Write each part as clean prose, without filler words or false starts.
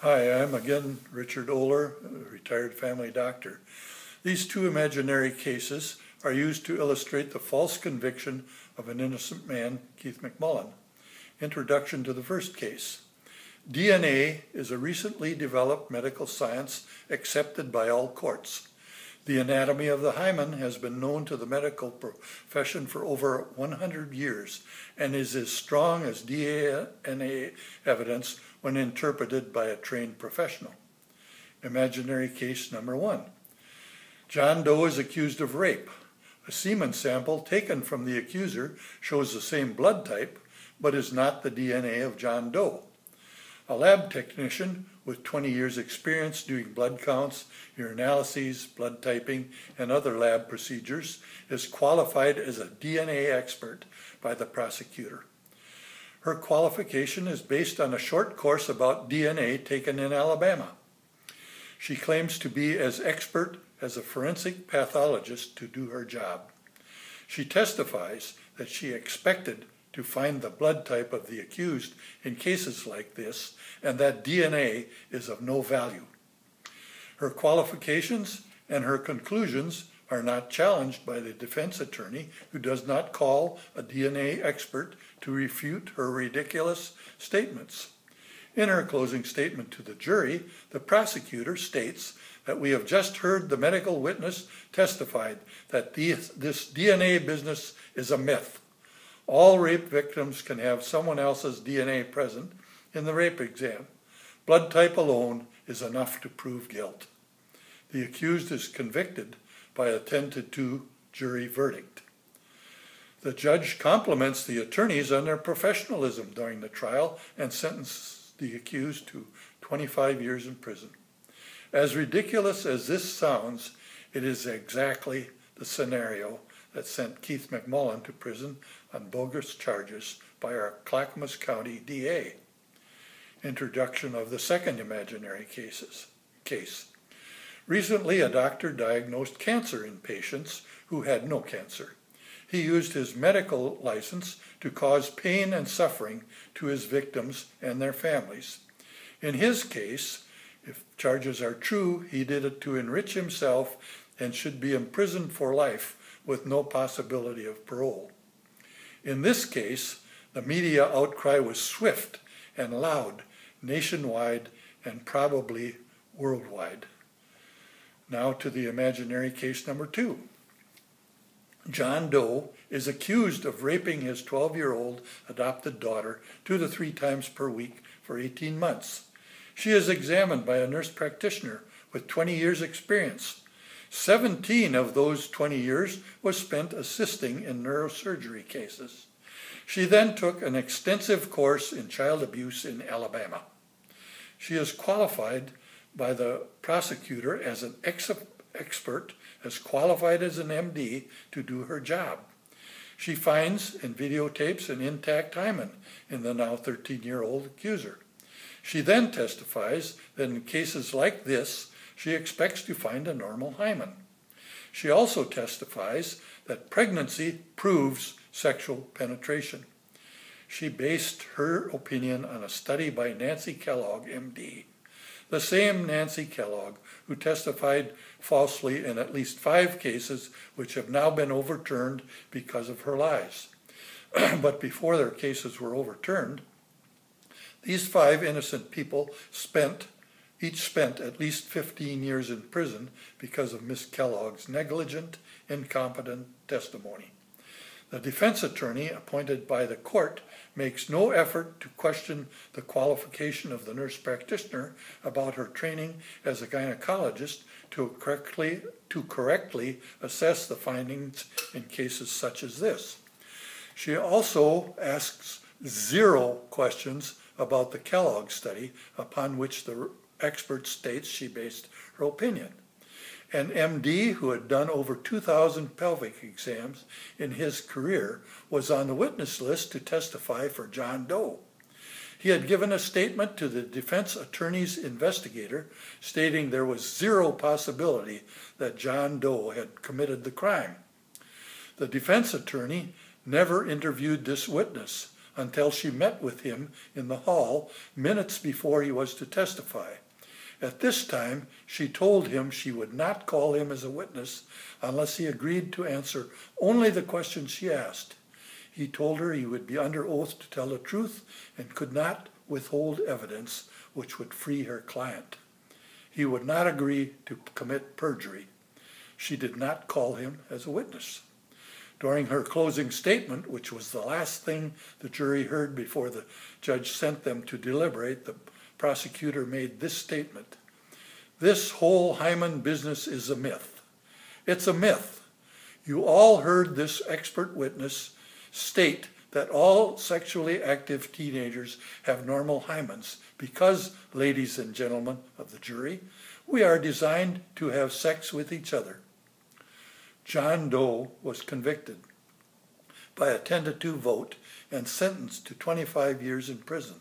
Hi, I'm again Richard Oehler, a retired family doctor. These two imaginary cases are used to illustrate the false conviction of an innocent man, Keith McMullin. Introduction to the first case. DNA is a recently developed medical science accepted by all courts. The anatomy of the hymen has been known to the medical profession for over 100 years and is as strong as DNA evidence when interpreted by a trained professional. Imaginary case number 1. John Doe is accused of rape. A semen sample taken from the accuser shows the same blood type, but is not the DNA of John Doe. A lab technician with 20 years experience doing blood counts, urinalyses, blood typing, and other lab procedures is qualified as a DNA expert by the prosecutor. Her qualification is based on a short course about DNA taken in Alabama. She claims to be as expert as a forensic pathologist to do her job. She testifies that she expected to find the blood type of the accused in cases like this, and that DNA is of no value. Her qualifications and her conclusions are not challenged by the defense attorney, who does not call a DNA expert to refute her ridiculous statements. In her closing statement to the jury, the prosecutor states that we have just heard the medical witness testified that this DNA business is a myth. All rape victims can have someone else's DNA present in the rape exam. Blood type alone is enough to prove guilt. The accused is convicted by a 10-2 jury verdict. The judge compliments the attorneys on their professionalism during the trial and sentences the accused to 25 years in prison. As ridiculous as this sounds, it is exactly the scenario that sent Keith McMullin to prison on bogus charges by our Clackamas County DA. Introduction of the second imaginary case. Recently, a doctor diagnosed cancer in patients who had no cancer. He used his medical license to cause pain and suffering to his victims and their families. In his case, if charges are true, he did it to enrich himself and should be imprisoned for life with no possibility of parole. In this case, the media outcry was swift and loud, nationwide and probably worldwide. Now to the imaginary case number 2. John Doe is accused of raping his 12-year-old adopted daughter 2 to 3 times per week for 18 months. She is examined by a nurse practitioner with 20 years experience. 17 of those 20 years was spent assisting in neurosurgery cases. She then took an extensive course in child abuse in Alabama. She is qualified by the prosecutor as an expert, as qualified as an MD to do her job. She finds and videotapes an intact hymen in the now 13-year-old accuser. She then testifies that in cases like this, she expects to find a normal hymen. She also testifies that pregnancy proves sexual penetration. She based her opinion on a study by Nancy Kellogg, MD, the same Nancy Kellogg who testified falsely in at least 5 cases which have now been overturned because of her lies. But before their cases were overturned, these 5 innocent people each spent at least 15 years in prison because of Miss Kellogg's negligent, incompetent testimony. The defense attorney appointed by the court makes no effort to question the qualification of the nurse practitioner about her training as a gynecologist to correctly assess the findings in cases such as this. She also asks 0 questions about the Kellogg study upon which the expert states she based her opinion. An MD who had done over 2,000 pelvic exams in his career was on the witness list to testify for John Doe. He had given a statement to the defense attorney's investigator stating there was 0 possibility that John Doe had committed the crime. The defense attorney never interviewed this witness until she met with him in the hall minutes before he was to testify. At this time, she told him she would not call him as a witness unless he agreed to answer only the questions she asked. He told her he would be under oath to tell the truth and could not withhold evidence which would free her client. He would not agree to commit perjury. She did not call him as a witness. During her closing statement, which was the last thing the jury heard before the judge sent them to deliberate, the prosecutor made this statement: "This whole Hyman business is a myth. It's a myth. You all heard this expert witness state that all sexually active teenagers have normal hymens because, ladies and gentlemen of the jury, we are designed to have sex with each other." John Doe was convicted by a 10-2 vote and sentenced to 25 years in prison.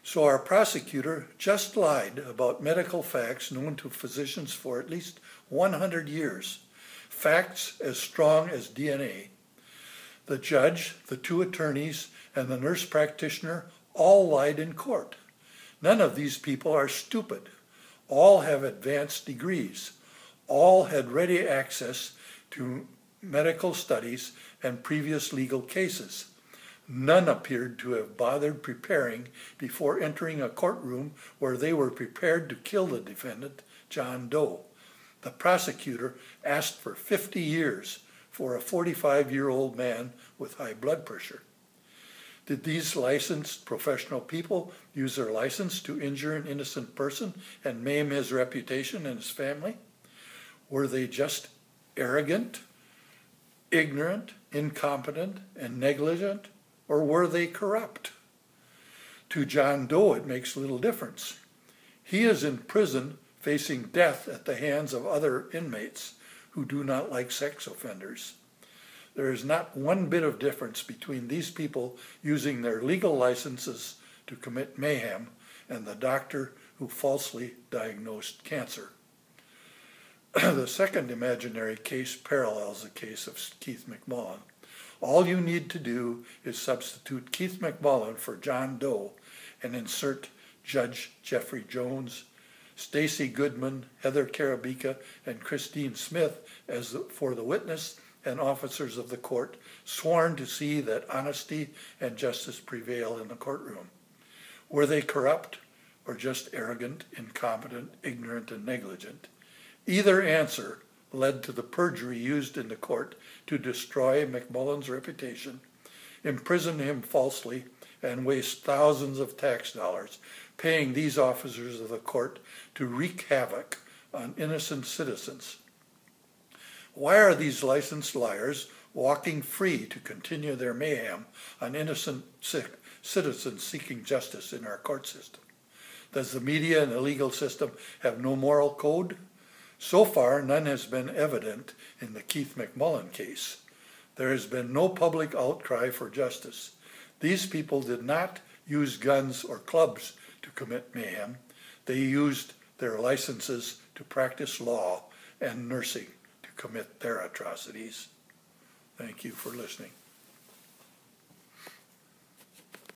So our prosecutor just lied about medical facts known to physicians for at least 100 years, facts as strong as DNA. The judge, the two attorneys, and the nurse practitioner all lied in court. None of these people are stupid. All have advanced degrees. All had ready access to medical studies and previous legal cases. None appeared to have bothered preparing before entering a courtroom where they were prepared to kill the defendant, John Doe. The prosecutor asked for 50 years for a 45-year-old man with high blood pressure. Did these licensed professional people use their license to injure an innocent person and maim his reputation and his family? Were they just arrogant, ignorant, incompetent, and negligent, or were they corrupt? To John Doe, it makes little difference. He is in prison facing death at the hands of other inmates who do not like sex offenders. There is not one bit of difference between these people using their legal licenses to commit mayhem and the doctor who falsely diagnosed cancer. The second imaginary case parallels the case of Keith McMullin. All you need to do is substitute Keith McMullin for John Doe and insert Judge Jeffrey Jones, Stacy Goodman, Heather Karabika, and Christine Smith for the witness and officers of the court sworn to see that honesty and justice prevail in the courtroom. Were they corrupt or just arrogant, incompetent, ignorant, and negligent? Either answer led to the perjury used in the court to destroy McMullin's reputation, imprison him falsely, and waste thousands of tax dollars paying these officers of the court to wreak havoc on innocent citizens. Why are these licensed liars walking free to continue their mayhem on innocent citizens seeking justice in our court system? Does the media and the legal system have no moral code? So far, none has been evident in the Keith McMullin case. There has been no public outcry for justice. These people did not use guns or clubs to commit mayhem. They used their licenses to practice law and nursing to commit their atrocities. Thank you for listening.